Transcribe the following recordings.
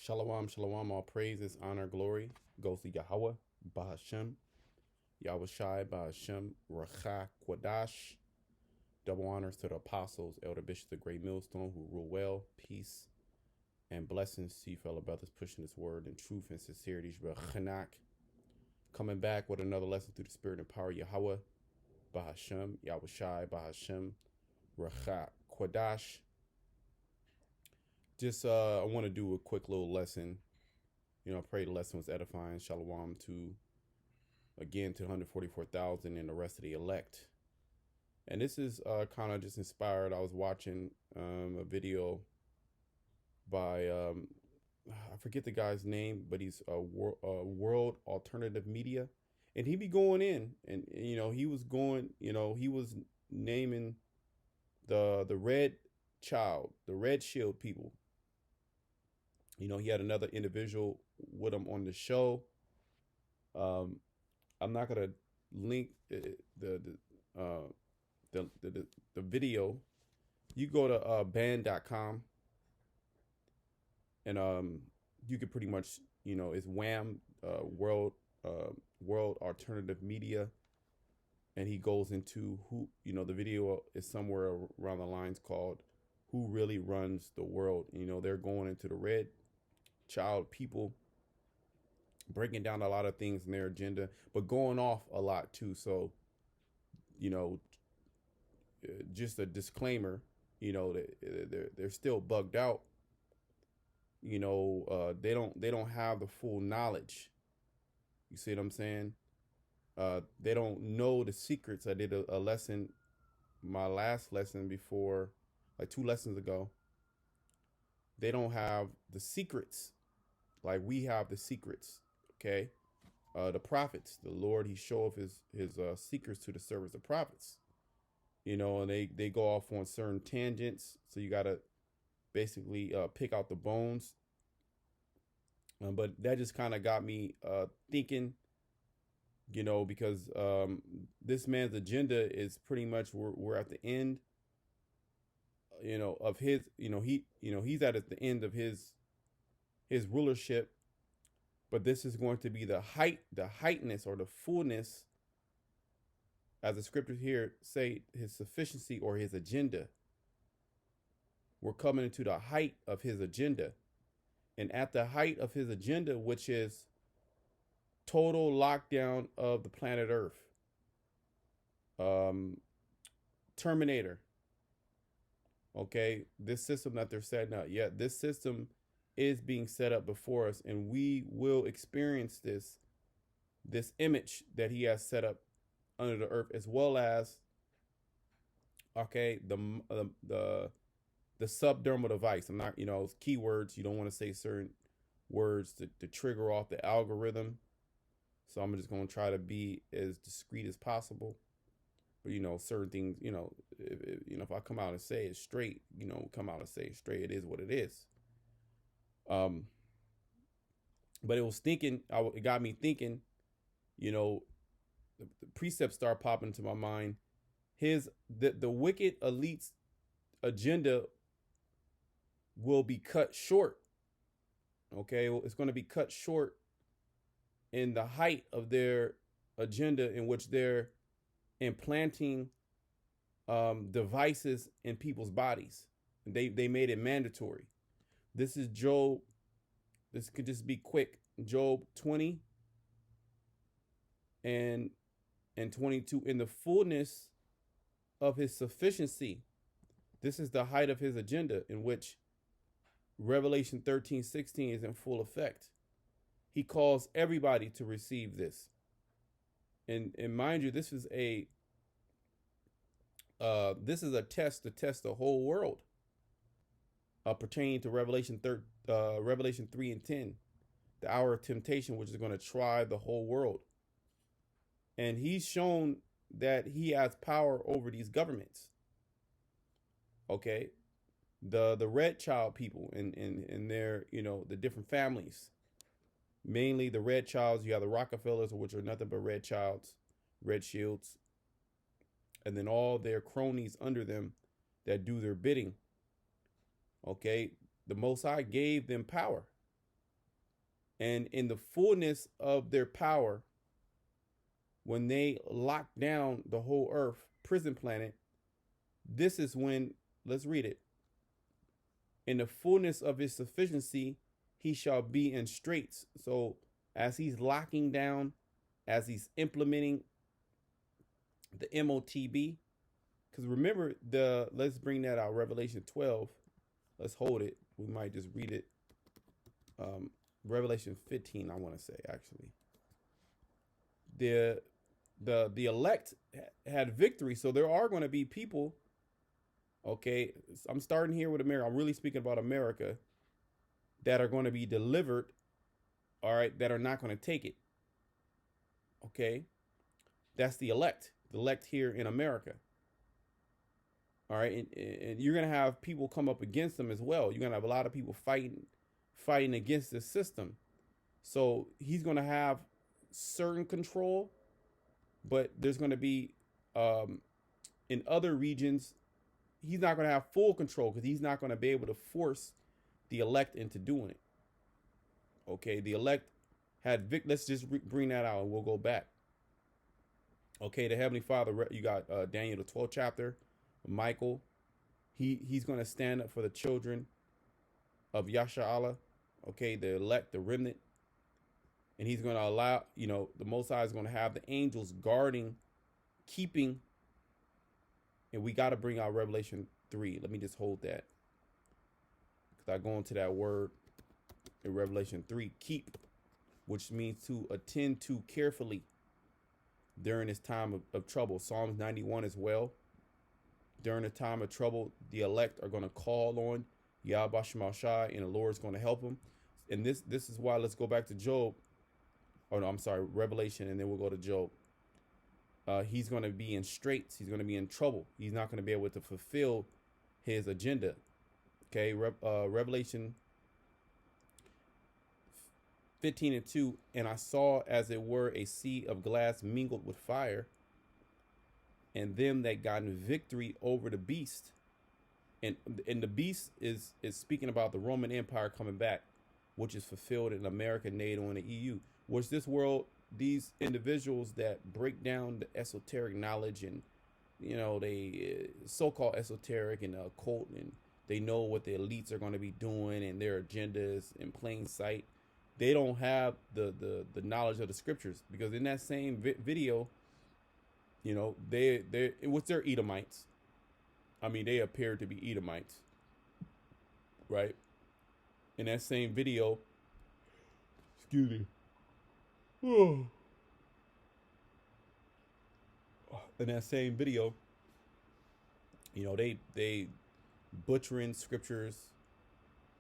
Shalom, shalom, all praises, honor, glory goes to Yahweh, Bahashem, Yahweh Shai, Bahashem, Racha, Kwadash. Double honors to the apostles, Elder Bishop, the great millstone who rule well, peace, and blessings to you, fellow brothers, pushing this word in truth and sincerity. Chanak, coming back with another lesson through the spirit and power, Yahweh, Bahashem, Yahweh Shai, Bahashem, Racha, Kwadash. Just I want to do a quick little lesson. I pray the lesson was edifying. Shalom to 144,000 and the rest of the elect. And this is kind of just inspired. I was watching a video by I forget the guy's name, but he's World Alternative Media, and he be going in, and he was naming the red child, the red shield people. He had another individual with him on the show. I'm not gonna link the video. You go to band.com and you can pretty much it's Wham World Alternative Media, and he goes into who the video is somewhere around the lines called "Who Really Runs the World." They're going into the red child people, breaking down a lot of things in their agenda, but going off a lot too. So just a disclaimer, they're still bugged out. They don't have the full knowledge. You see what I'm saying? They don't know the secrets. I did a lesson, my last lesson before, like 2 lessons ago. They don't have the secrets like we have the secrets. Okay, the prophets, the Lord, He showed his secrets to the servants, the prophets. And they go off on certain tangents, so you gotta basically pick out the bones. But that just kind of got me thinking, because this man's agenda is pretty much we're at the end, of his, he's at the end of his rulership, but this is going to be the heightness or the fullness, as the scriptures here say, his sufficiency or his agenda. We're coming into the height of his agenda. And at the height of his agenda, which is total lockdown of the planet Earth, Terminator. Okay, this system that they're setting up, this system is being set up before us, and we will experience this image that he has set up under the earth, as well as the subdermal device. I'm not, keywords. You don't want to say certain words to trigger off the algorithm. So I'm just going to try to be as discreet as possible. But, certain things, if I come out and say it straight, come out and say it straight. It is what it is. But it was thinking, it got me thinking, the precepts start popping into my mind. The wicked elite's agenda will be cut short. Okay, it's going to be cut short in the height of their agenda, in which they're implanting devices in people's bodies. They made it mandatory. This is Job. This could just be quick. Job 20 and 22. In the fullness of his sufficiency, this is the height of his agenda, in which Revelation 13:16 is in full effect. He calls everybody to receive this. And mind you, this is a test to test the whole world, pertaining to Revelation 3 and 10, the hour of temptation, which is going to try the whole world. And he's shown that he has power over these governments. Okay, the red child people and their, the different families, mainly the red childs. You have the Rockefellers, which are nothing but red childs, red shields, and then all their cronies under them that do their bidding. Okay, the Most High gave them power. And in the fullness of their power, when they lock down the whole earth, prison planet, this is when, let's read it. In the fullness of his sufficiency, he shall be in straits. So as he's locking down, as he's implementing the MOTB, because remember let's bring that out, Revelation 12. Let's hold it. We might just read it. Revelation 15, I want to say, actually. The elect had victory, so there are going to be people. Okay, I'm starting here with America. I'm really speaking about America, that are going to be delivered, all right, that are not going to take it. Okay, that's the elect here in America. All right, and you're going to have people come up against them as well. You're going to have a lot of people fighting against this system. So he's going to have certain control, but there's going to be in other regions, he's not going to have full control, because he's not going to be able to force the elect into doing it. Okay, the elect had let's just bring that out and we'll go back. Okay, the Heavenly Father, you got Daniel, the 12th chapter, Michael. He's going to stand up for the children of Yasha'Allah. Okay, the elect, the remnant. And he's going to allow, the Most High is going to have the angels guarding, keeping. And we got to bring out Revelation 3. Let me just hold that, because I go into that word in Revelation 3, keep, which means to attend to carefully during this time of trouble. Psalms 91 as well. During the time of trouble, the elect are going to call on Yahweh Shema Shai, and the Lord is going to help them. And this is why, let's go back to Job. Oh, no, I'm sorry, Revelation, and then we'll go to Job. He's going to be in straits. He's going to be in trouble. He's not going to be able to fulfill his agenda. Okay, Revelation 15:2, and I saw as it were a sea of glass mingled with fire, and them that gotten victory over the beast. And the beast is speaking about the Roman Empire coming back, which is fulfilled in America, NATO, and the EU. Which this world, these individuals that break down the esoteric knowledge, and they so-called esoteric and occult, and they know what the elites are going to be doing and their agendas in plain sight. They don't have the knowledge of the scriptures, because in that same video, they what's their Edomites. I mean, they appear to be Edomites, right? In that same video, excuse me. In that same video, they butchering scriptures.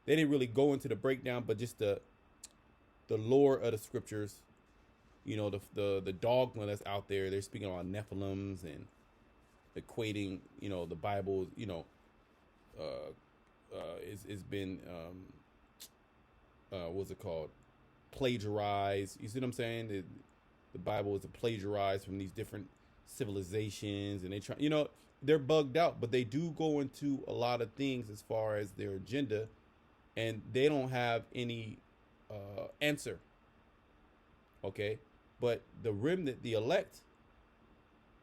They didn't really go into the breakdown, but just the lore of the scriptures. The dogma that's out there. They're speaking about Nephilims and equating, the Bible, it's been, what's it called? Plagiarized. You see what I'm saying? The Bible is plagiarized from these different civilizations, and they try, they're bugged out, but they do go into a lot of things as far as their agenda, and they don't have any answer. Okay, but the remnant, the elect,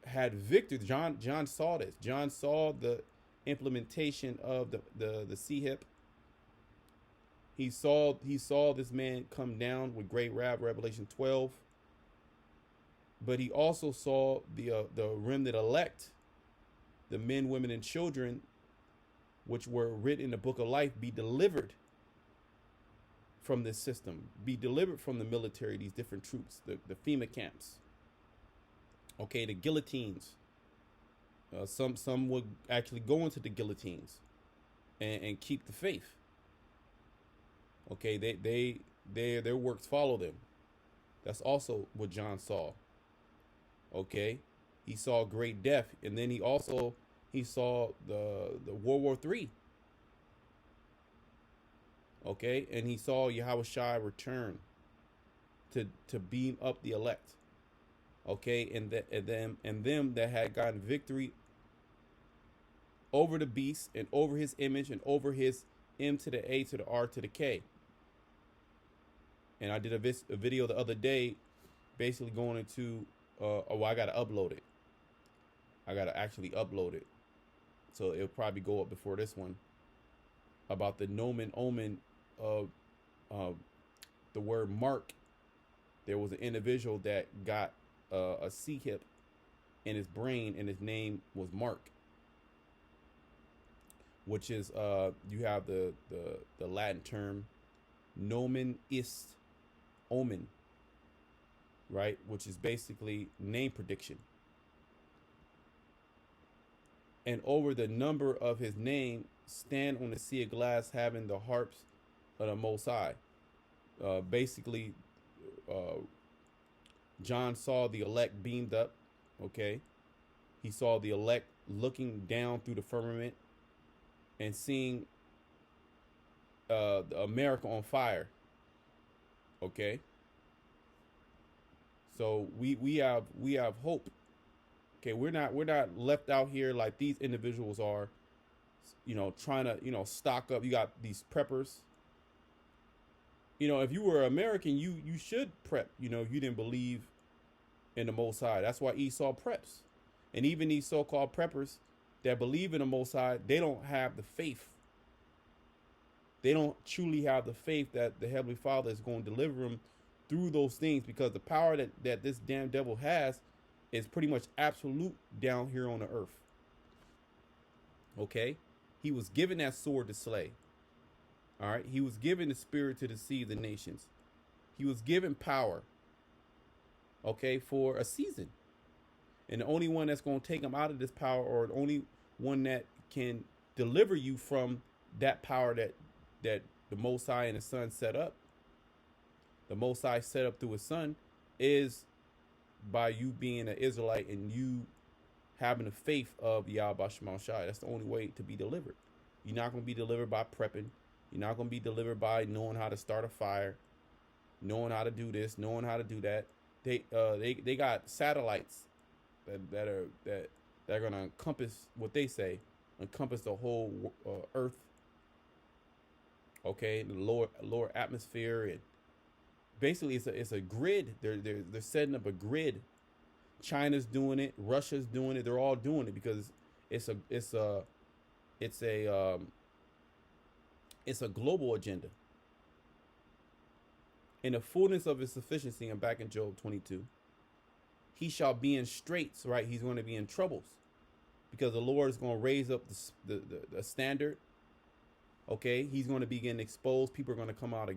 had victory. John saw this. John saw the implementation of the CHIP. He saw this man come down with great wrath, Revelation 12. But he also saw the remnant elect, the men, women, and children, which were written in the book of life, be delivered from this system, be delivered from the military, these different troops, the FEMA camps. Okay, the guillotines. Some would actually go into the guillotines and keep the faith. Okay, their works follow them. That's also what John saw. Okay, he saw great death, and then he saw the World War III. Okay, and he saw Yahweh Shai return to beam up the elect. Okay, and them that had gotten victory over the beast and over his image and over his M to the A to the R to the K. And I did a video the other day, basically going into. Oh, I gotta upload it. I gotta actually upload it, so it'll probably go up before this one. About the nomen omen of the word mark. There was an individual that got a C hip in his brain, and his name was Mark, which is you have the Latin term nomen ist omen, right, which is basically name prediction. And over the number of his name, stand on the sea of glass, having the harps of the Most High. Basically, John saw the elect beamed up. Okay, he saw the elect looking down through the firmament and seeing America on fire. Okay, so we have hope. Okay, we're not left out here like these individuals are, trying to, stock up. You got these preppers. If you were American, you should prep. You didn't believe in the Most High. That's why Esau preps. And even these so-called preppers that believe in the Most High, they don't have the faith. They don't truly have the faith that the Heavenly Father is going to deliver them through those things, because the power that this damn devil has is pretty much absolute down here on the earth. Okay? He was given that sword to slay. All right? He was given the spirit to deceive the nations. He was given power, okay, for a season. And the only one that's going to take him out of this power, or the only one that can deliver you from that power that the Most High and His Son set up, the Most High set up through His Son, is by you being an Israelite and you having the faith of Yahweh Shema Shai. That's the only way to be delivered. You're not going to be delivered by prepping. You're not going to be delivered by knowing how to start a fire, knowing how to do this, knowing how to do that. They got satellites that are going to encompass what they say, encompass the whole earth. Okay, the lower atmosphere, and basically it's a grid. They're setting up a grid. China's doing it, Russia's doing it. They're all doing it because it's a global agenda. In the fullness of His sufficiency, and back in Job 22, he shall be in straits, right? He's going to be in troubles because the Lord is going to raise up the standard. Okay, he's going to be getting exposed. People are going to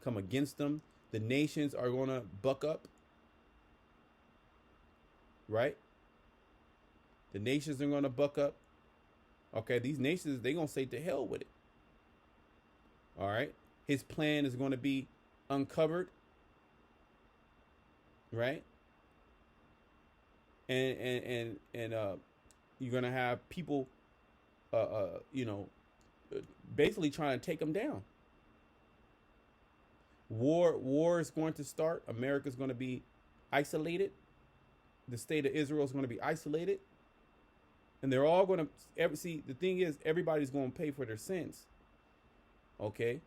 come against him. The nations are going to buck up, right? The nations are going to buck up. Okay, these nations, they're going to say to hell with it. All right, his plan is going to be uncovered, right? And you're going to have people, basically trying to take them down. War is going to start. America's going to be isolated. The state of Israel is going to be isolated. And they're all going to see. The thing is, everybody's going to pay for their sins. Okay?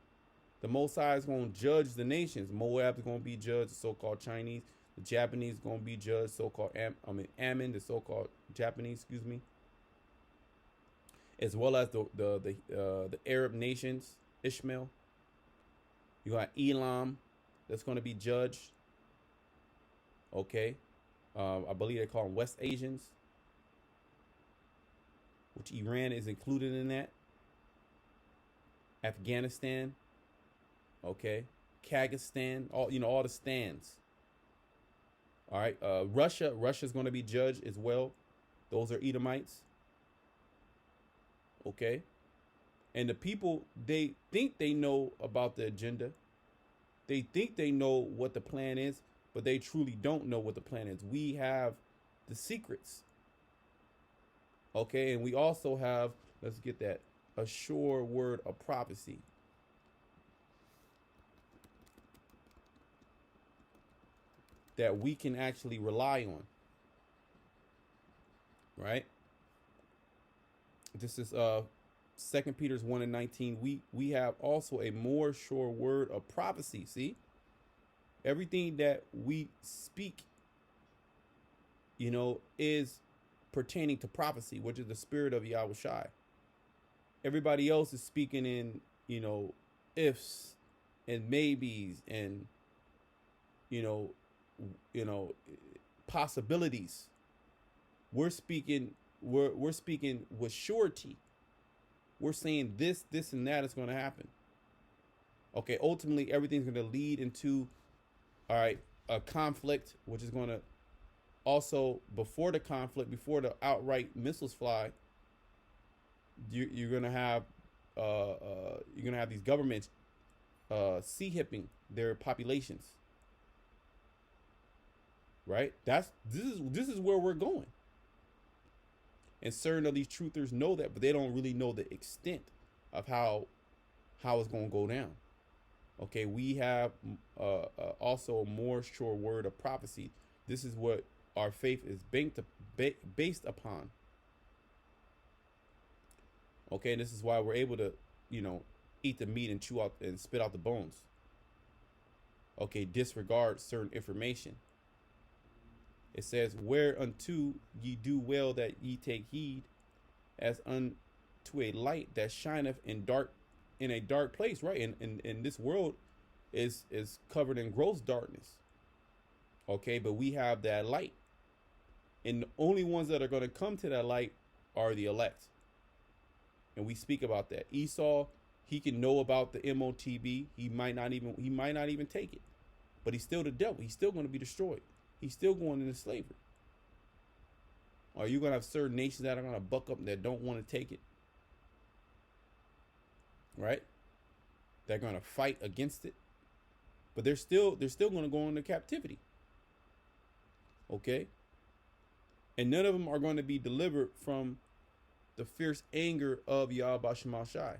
The Most High is going to judge the nations. Moab is going to be judged, the so-called Chinese. The Japanese is going to be judged, so-called Ammon, the so-called Japanese, excuse me. As well as the Arab nations, Ishmael. You got Elam that's going to be judged. Okay. I believe they call them West Asians, which Iran is included in that. Afghanistan. Okay. Kyrgyzstan, all the stands. All right. Russia's going to be judged as well. Those are Edomites. Okay. And the people, they think they know about the agenda. They think they know what the plan is, but they truly don't know what the plan is. We have the secrets. Okay. And we also have, let's get that, a sure word of prophecy. That we can actually rely on. Right? This is 2 Peter 1:19. We have also a more sure word of prophecy. See? Everything that we speak, is pertaining to prophecy, which is the spirit of Yahweh Shai. Everybody else is speaking in, ifs and maybes and, you know, you know, possibilities. We're speaking with surety. We're saying this, and that is going to happen. Okay, ultimately everything's going to lead into, all right, a conflict, which is going to also, before the conflict, before the outright missiles fly, you're going to have these governments sea hipping their populations. Right? This is where we're going. And certain of these truthers know that, but they don't really know the extent of how it's going to go down. Okay, we have also a more sure word of prophecy. This is what our faith is based upon. Okay, and this is why we're able to, eat the meat and chew out and spit out the bones. Okay, disregard certain information. It says, whereunto ye do well that ye take heed, as unto a light that shineth in a dark place, right? And this world is covered in gross darkness. Okay, but we have that light. And the only ones that are going to come to that light are the elect. And we speak about that. Esau, he can know about the MOTB. He might not even take it. But he's still the devil. He's still going to be destroyed. He's still going into slavery. Are you going to have certain nations that are going to buck up that don't want to take it? Right? They're going to fight against it. But they're still going to go into captivity. Okay? And none of them are going to be delivered from the fierce anger of Yahweh Shema Shai,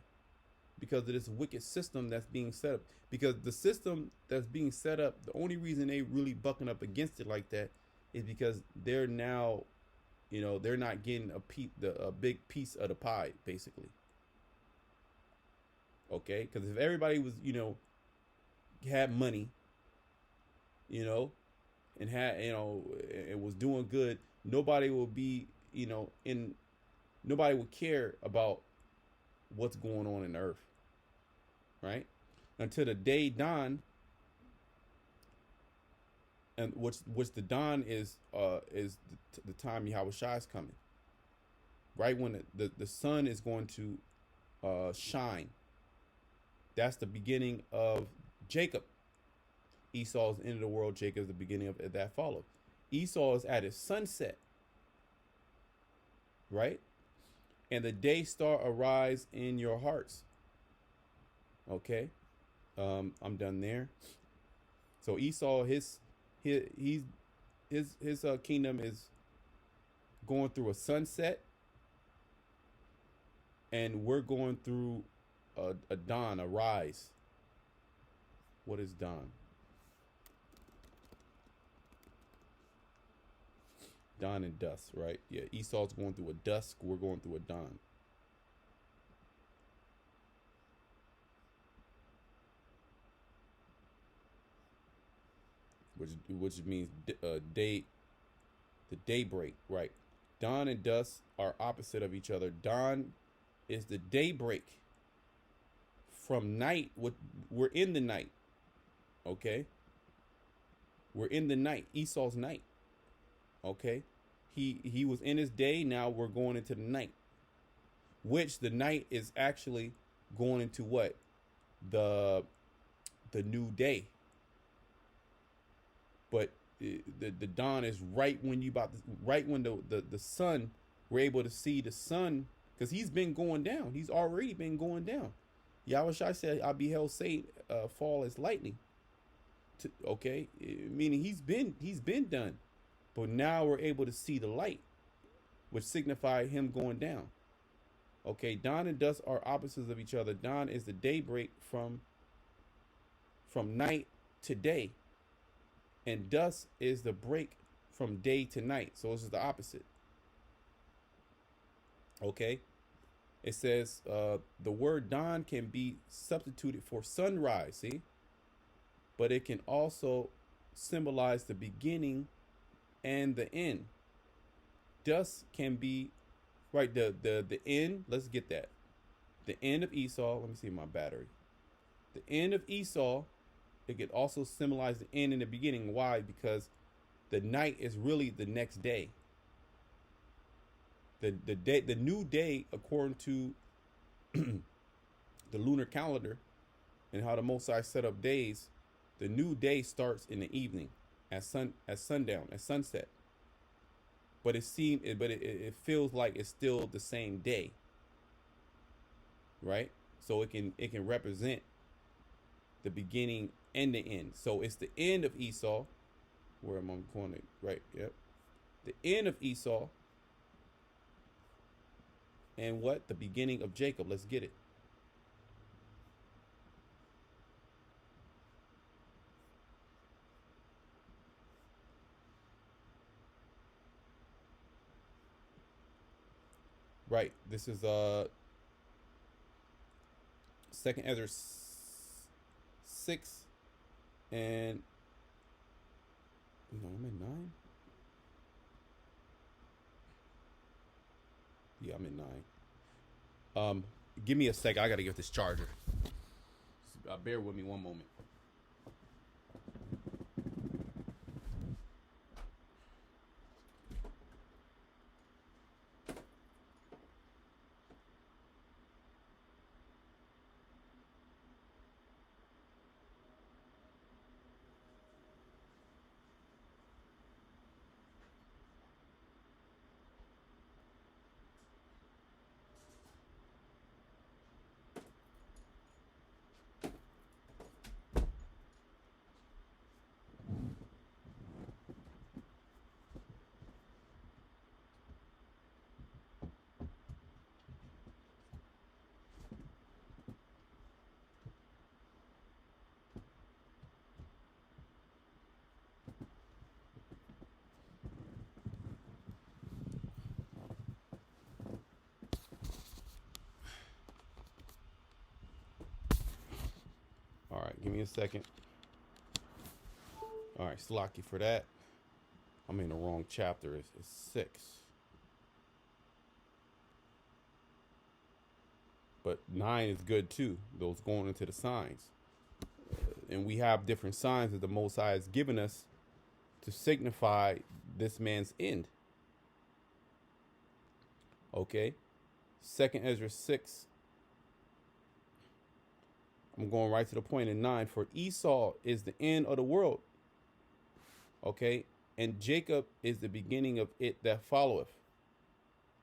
because of this wicked system that's being set up. Because the system that's being set up, the only reason they really bucking up against it like that is because they're now, they're not getting a big piece of the pie, basically. Okay, because if everybody was, had money, and had, it was doing good, nobody will be, nobody would care about what's going on in the earth. Right? Until the day dawn, and which the dawn is the time Yahweh Shai is coming. Right when the sun is going to shine. That's the beginning of Jacob. Esau's the end of the world. Jacob is the beginning of that follow. Esau is at his sunset. Right? And the day star arise in your hearts. Okay, I'm done there. So Esau, his kingdom is going through a sunset, and we're going through a dawn, a rise. What is dawn? Dawn and dusk, right? Yeah, Esau's going through a dusk. We're going through a dawn. Which means day, the daybreak, right? Dawn and dusk are opposite of each other. Dawn is the daybreak. From night, we're in the night. Okay, we're in the night. Esau's night. Okay, he was in his day. Now we're going into the night, which the night is actually going into what? The new day. But the dawn is right when the sun, we're able to see the sun, because he's been going down. He's already been going down. Yahweh Shai said, I beheld Satan fall as lightning. Okay, meaning he's been done. But now we're able to see the light, which signify him going down. Okay, dawn and dusk are opposites of each other. Dawn is the daybreak from night to day. And dusk is the break from day to night. So this is the opposite. Okay. It says the word dawn can be substituted for sunrise. See? but it can also symbolize the beginning and the end. Dusk can be right. The end. Let's get that. The end of Esau. Let me see my battery. The end of Esau. It could also symbolize the end and the beginning. Why? Because the night is really the next day. The new day, according to the lunar calendar and how the Mosai set up days, the new day starts in the evening at sundown, at sunset. But it feels like it's still the same day, right? So it can represent the beginning and the end. So it's the end of Esau. Where am I going? Right, yep. The end of Esau. And what? The beginning of Jacob. Let's get it. Right. This is Second Ezra 6 and no, I'm in 9. Yeah, I'm in 9. Give me a second. I gotta get this charger. Bear with me one moment. All right, give me a second. All right, Slocky for that. I'm in the wrong chapter. It's 6. But 9 is good too. Those going into the signs. And we have different signs that the Most High has given us to signify this man's end. Okay. 2nd Ezra 6. I'm going right to the point in 9. For Esau is the end of the world. Okay. And Jacob is the beginning of it that followeth.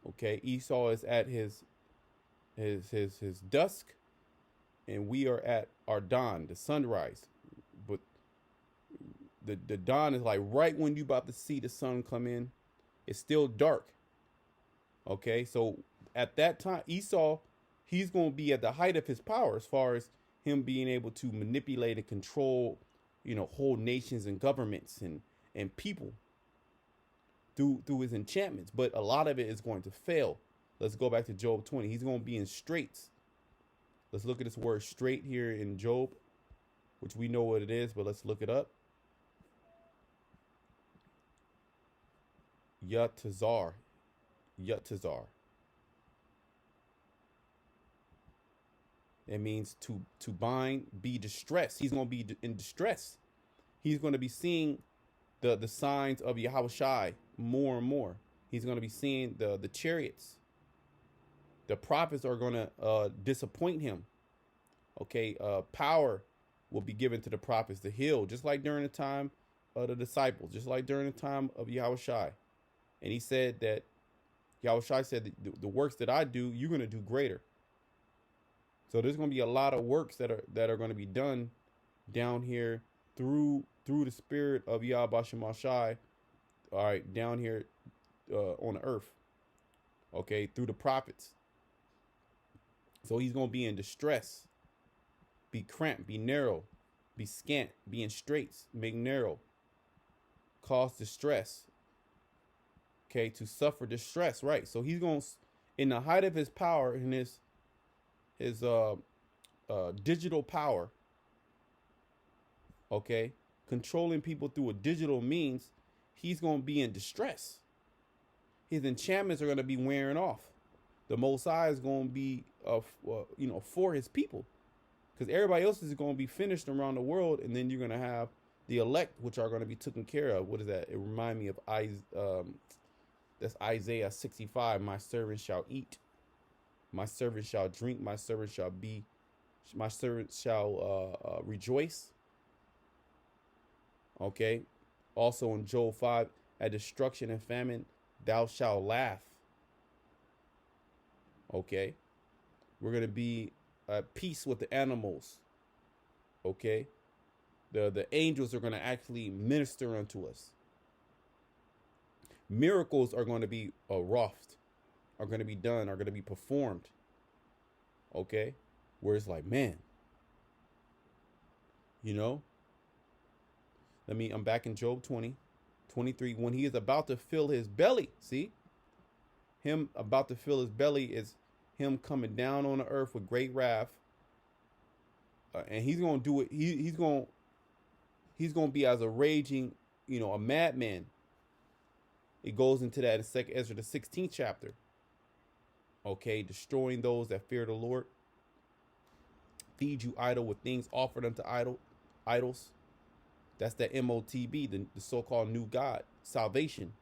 Okay. Esau is at his dusk, and we are at our dawn, the sunrise. But the dawn is like right when you about to see the sun come in. It's still dark. Okay. So at that time, Esau, he's going to be at the height of his power as far as him being able to manipulate and control, whole nations and governments and people through his enchantments. But a lot of it is going to fail. Let's go back to Job 20. He's going to be in straits. Let's look at this word straight here in Job, which we know what it is, but let's look it up. Yatazar. It means to bind, be distressed. He's going to be in distress. He's going to be seeing the signs of Yahushai more and more. He's going to be seeing the chariots. The prophets are going to disappoint him. Okay, power will be given to the prophets to heal, just like during the time of the disciples, just like during the time of Yahushai. And he said that Yahushai said that the works that I do, you're going to do greater. So there's going to be a lot of works that are going to be done down here through the spirit of Yahweh Shemashai, all right, down here on the earth, okay, through the prophets. So he's going to be in distress, be cramped, be narrow, be scant, be in straits, make narrow, cause distress, okay, to suffer distress, right? So he's going to, in the height of his power, in his digital power, Okay, controlling people through a digital means, he's going to be in distress. His enchantments are going to be wearing off. The Most High is going to be, for his people, because everybody else is going to be finished around the world, and then you're going to have the elect, which are going to be taken care of. What is that? It reminds me of that's Isaiah 65. My servant shall eat, my servant shall drink, my servant shall rejoice. Okay. Also in Joel 5, at destruction and famine, thou shalt laugh. Okay. We're going to be at peace with the animals. Okay. The angels are going to actually minister unto us. Miracles are going to be wrought, are going to be done, are going to be performed. Okay. Where it's like, man, I'm back in Job 20:23. When he is about to fill his belly, see, him about to fill his belly is him coming down on the earth with great wrath. And he's going to do it. He's going to be as a raging, a madman. It goes into that in 2 Ezra, the 16th chapter. Okay. Destroying those that fear the Lord. Feed you idle with things offered unto idols. That's that MOTB, the so-called new God, salvation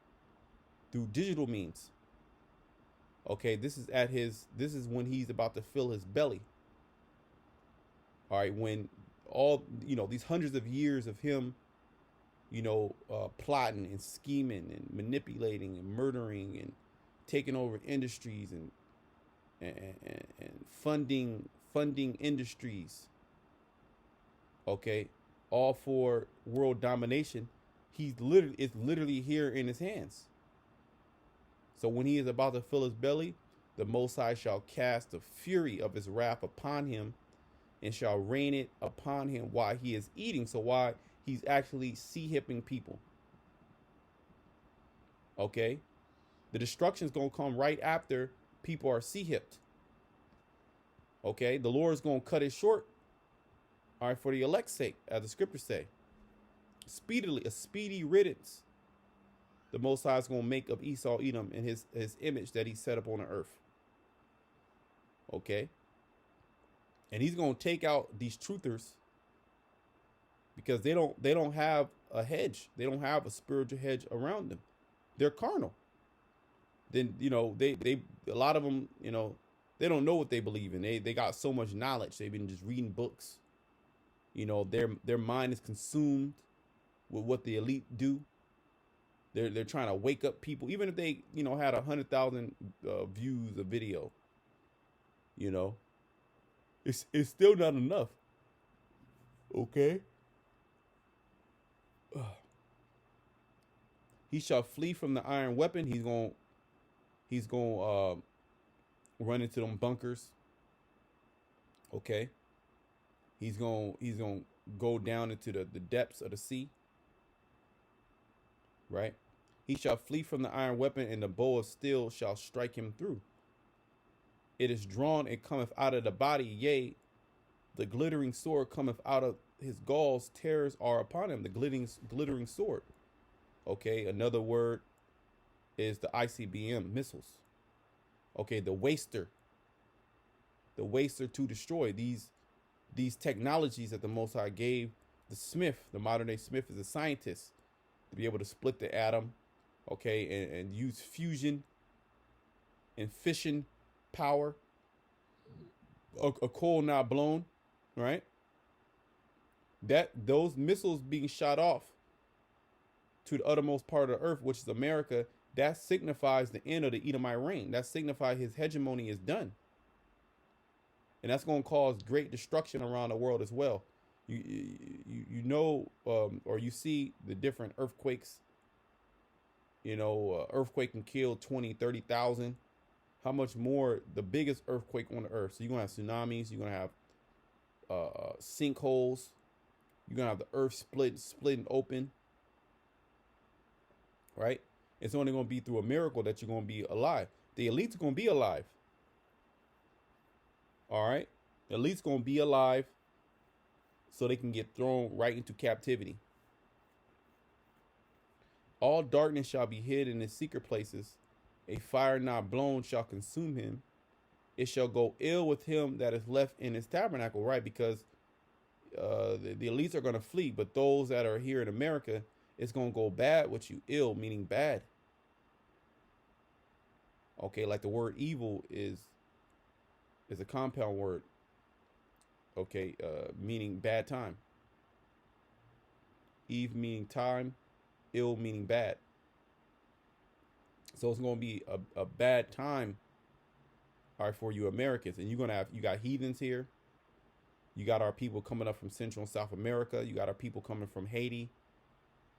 through digital means. Okay, this is when he's about to fill his belly. All right, when all, these hundreds of years of him, plotting and scheming and manipulating and murdering and taking over industries and funding industries. Okay, all for world domination. It's literally here in his hands. So when he is about to fill his belly, the Most High shall cast the fury of his wrath upon him and shall rain it upon him while he is eating. So while he's actually sea-hipping people. Okay? The destruction is going to come right after people are sea-hipped. Okay? The Lord is going to cut it short. All right, for the elect's sake, as the scriptures say. Speedily, a speedy riddance. The Most High is going to make of Esau Edom in his image that he set up on the earth. Okay? And he's going to take out these truthers because they don't have a hedge. They don't have a spiritual hedge around them. They're carnal. Then, they a lot of them, they don't know what they believe in. They got so much knowledge. They've been just reading books. Their mind is consumed with what the elite do. They're trying to wake up people, even if they had 100,000 views of video. It's still not enough. Okay. He shall flee from the iron weapon. He's going run into them bunkers. Okay. He's going to go down into the depths of the sea. Right? He shall flee from the iron weapon, and the bow of steel shall strike him through. It is drawn and cometh out of the body, yea, the glittering sword cometh out of his galls, terrors are upon him, the glittering sword. Okay, another word is the ICBM missiles. Okay, the waster to destroy. These technologies that the Most High gave the Smith, the modern day Smith is a scientist, to be able to split the atom, okay, and use fusion and fission power, a coal not blown, right? Those missiles being shot off to the uttermost part of the earth, which is America, that signifies the end of the Edomite reign. That signifies his hegemony is done. And that's going to cause great destruction around the world as well. Or you see the different earthquakes. Earthquake can kill 20, 30,000. How much more the biggest earthquake on the earth? So you're going to have tsunamis. You're going to have sinkholes. You're going to have the earth splitting open. Right? It's only going to be through a miracle that you're going to be alive. The elite's going to be alive. All right? The elite's going to be alive. so they can get thrown right into captivity. All darkness shall be hid in his secret places. A fire not blown shall consume him. It shall go ill with him that is left in his tabernacle, right? Because the elites are going to flee, but those that are here in America, it's going to go bad with you. Ill meaning bad. Okay, like the word evil is a compound word. Okay, meaning bad time. Eve meaning time, ill meaning bad. So it's going to be a bad time, all right, for you Americans. And you got heathens here. You got our people coming up from Central and South America. You got our people coming from Haiti,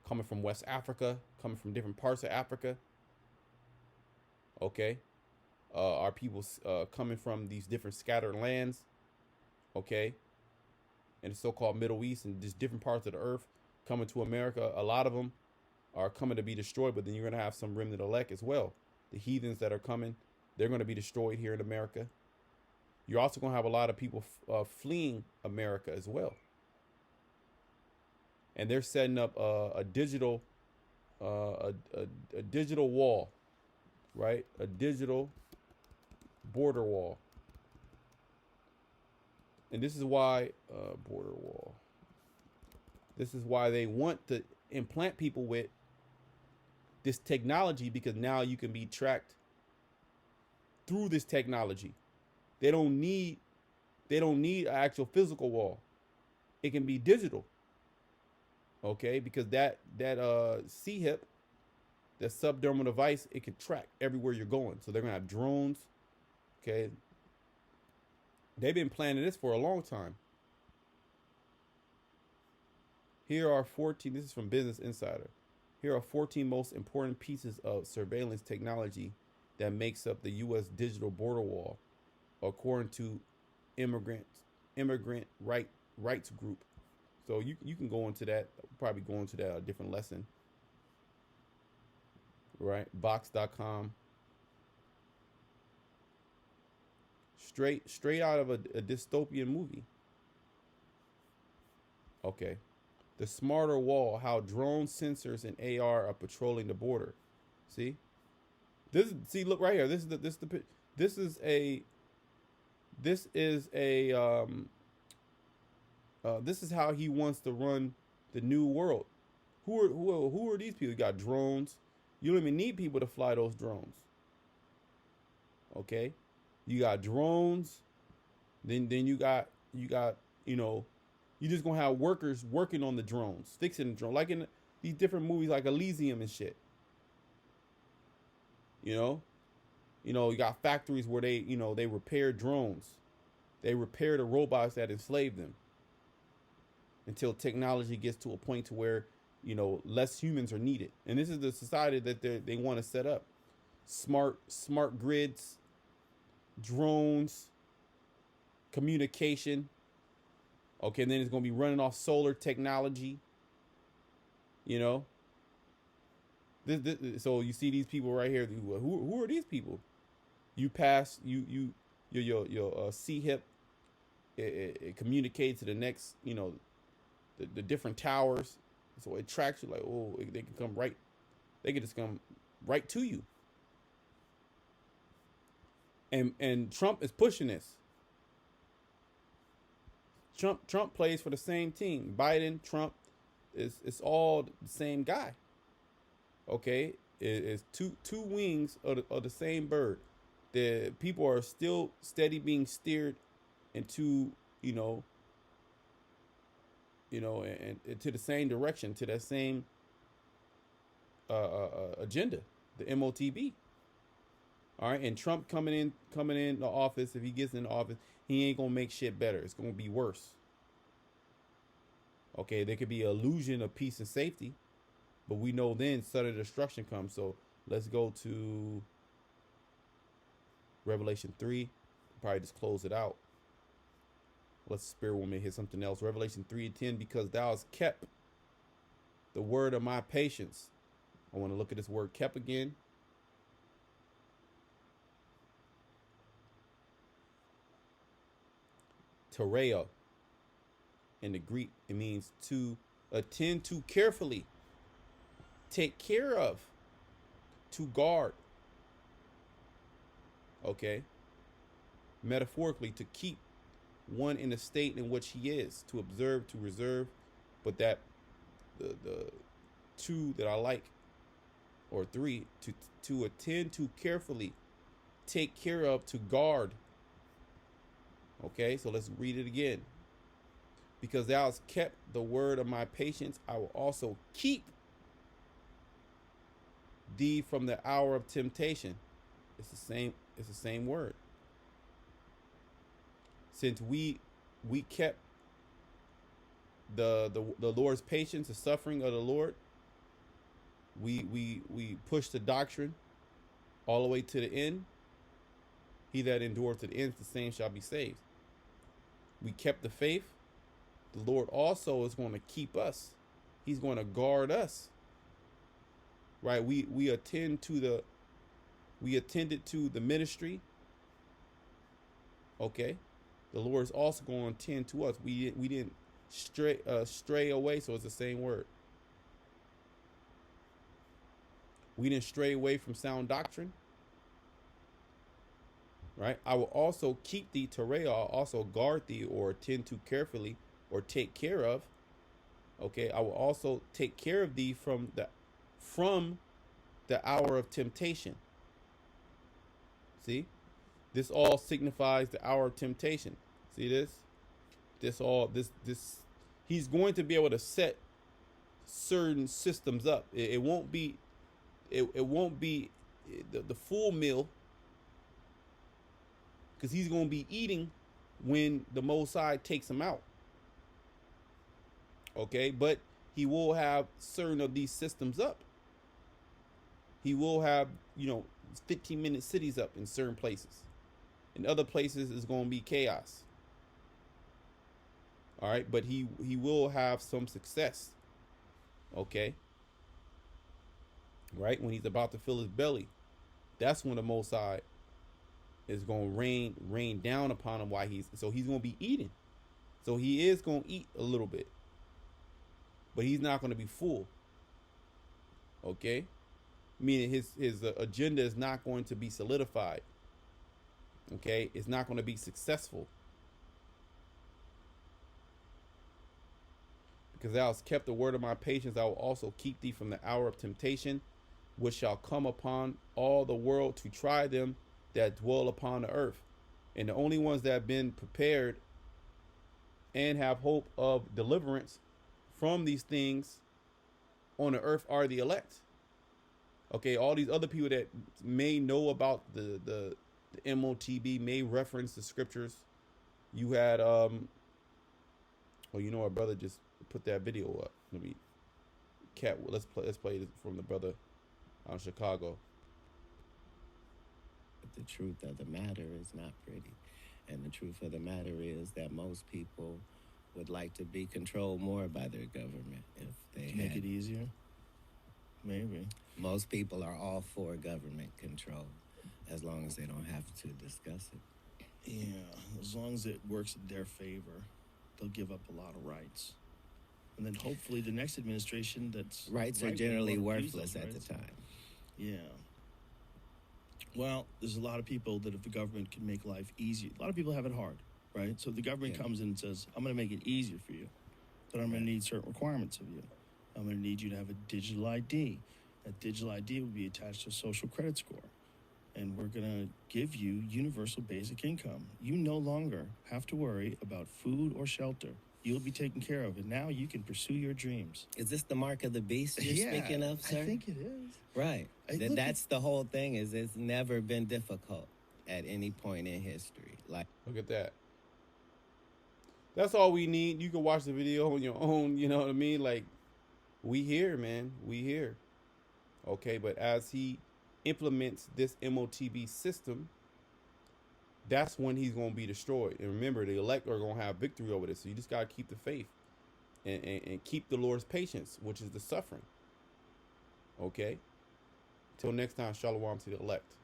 coming from West Africa, coming from different parts of Africa. Okay. Our people coming from these different scattered lands. Okay. In the so-called Middle East and just different parts of the earth coming to America. A lot of them are coming to be destroyed, but then you're going to have some remnant elect as well. The heathens that are coming, they're going to be destroyed here in America. You're also going to have a lot of people fleeing America as well. And they're setting up a digital digital wall, right? A digital border wall. And this is why border wall. This is why they want to implant people with this technology, because now you can be tracked through this technology. They don't need an actual physical wall. It can be digital. Okay, because that C-hip, that subdermal device, it can track everywhere you're going. So they're gonna have drones. Okay. They've been planning this for a long time. Here are 14, this is from Business Insider. Here are 14 most important pieces of surveillance technology that makes up the U.S. digital border wall, according to immigrant rights group. So you can go into that, probably go into that a different lesson. Right? Box.com. Straight out of a dystopian movie. Okay. The smarter wall, how drone sensors and AR are patrolling the border. See? Look right here. This is how he wants to run the new world. Who are these people? You got drones. You don't even need people to fly those drones. Okay? You got drones. Then you got you just gonna have workers working on the drones, fixing the drone, like in these different movies like Elysium and shit. You got factories where they repair drones. They repair the robots that enslave them until technology gets to a point to where, less humans are needed. And this is the society that they want to set up. Smart grids, drones, communication. Okay, and then it's going to be running off solar technology. So you see these people right here. Who are these people? You pass your C-hip. It communicates to the next, the different towers. So it tracks you like, oh, they can come right. They can just come right to you. And Trump is pushing this. Trump plays for the same team. Biden, Trump, it's all the same guy. Okay, it's two wings of the same bird. The people are still steady being steered into and to the same direction, to that same agenda, the MOTB. All right, and Trump coming in the office, if he gets in the office, he ain't gonna make shit better. It's gonna be worse. Okay, there could be an illusion of peace and safety, but we know then sudden destruction comes. So let's go to Revelation 3. Probably just close it out. Let's Spirit Woman hit something else. Revelation 3:10, because thou hast kept the word of my patience. I want to look at this word kept again. Tereo. In the Greek, it means to attend to carefully, take care of, to guard. Okay? Metaphorically, to keep one in the state in which he is, to observe, to reserve. But that the two that I like, or three, to attend to carefully, take care of, to guard. Okay, so let's read it again. Because thou hast kept the word of my patience, I will also keep thee from the hour of temptation. It's the same word. Since we kept the Lord's patience, the suffering of the Lord, we pushed the doctrine all the way to the end. He that endures to the end, the same shall be saved. We kept the faith. The Lord also is going to keep us. He's going to guard us. Right? We attended to the ministry. Okay. The Lord is also going to tend to us. We didn't stray away, so it's the same word. We didn't stray away from sound doctrine. Right? I will also keep thee, Tereo, also guard thee, or attend to carefully, or take care of. Okay, I will also take care of thee from the hour of temptation. See? This all signifies the hour of temptation. See this? This he's going to be able to set certain systems up. It won't be the full meal, because he's going to be eating when the Most High takes him out. Okay, but he will have certain of these systems up. He will have, 15-minute cities up in certain places. In other places, it's going to be chaos. All right, but he will have some success. Okay. Right, when he's about to fill his belly, that's when the Most High is going to rain down upon him. So he's going to be eating. So he is going to eat a little bit, but he's not going to be full. Okay, meaning his agenda is not going to be solidified. Okay, it's not going to be successful, because thou hast kept the word of my patience. I will also keep thee from the hour of temptation, which shall come upon all the world to try them that dwell upon the earth. And the only ones that have been prepared and have hope of deliverance from these things on the earth are the elect. Okay, all these other people that may know about the MOTB, may reference the scriptures. You had our brother just put that video up. Let's play this from the brother out of Chicago. The truth of the matter is not pretty. And the truth of the matter is that most people would like to be controlled more by their government if they make it easier. Maybe. Most people are all for government control as long as they don't have to discuss it. Yeah, as long as it works in their favor, they'll give up a lot of rights. And then hopefully the next administration that's... Rights are generally worthless at the time. Yeah. Well, there's a lot of people that if the government can make life easier, a lot of people have it hard, right? So if the government comes in and says, I'm going to make it easier for you, but I'm going to need certain requirements of you. I'm going to need you to have a digital ID. That digital ID will be attached to a social credit score. And we're going to give you universal basic income. You no longer have to worry about food or shelter. You'll be taken care of, and now you can pursue your dreams. Is this the mark of the beast you're speaking of, sir? I think it is. Right. That's the whole thing, is it's never been difficult at any point in history. Like, look at that. That's all we need. You can watch the video on your own, you know what I mean? Like, we here, man. We here. Okay, but as he implements this MOTB system, that's when he's going to be destroyed. And remember, the elect are going to have victory over this. So you just got to keep the faith and keep the Lord's patience, which is the suffering. Okay? Till next time, shalom to the elect.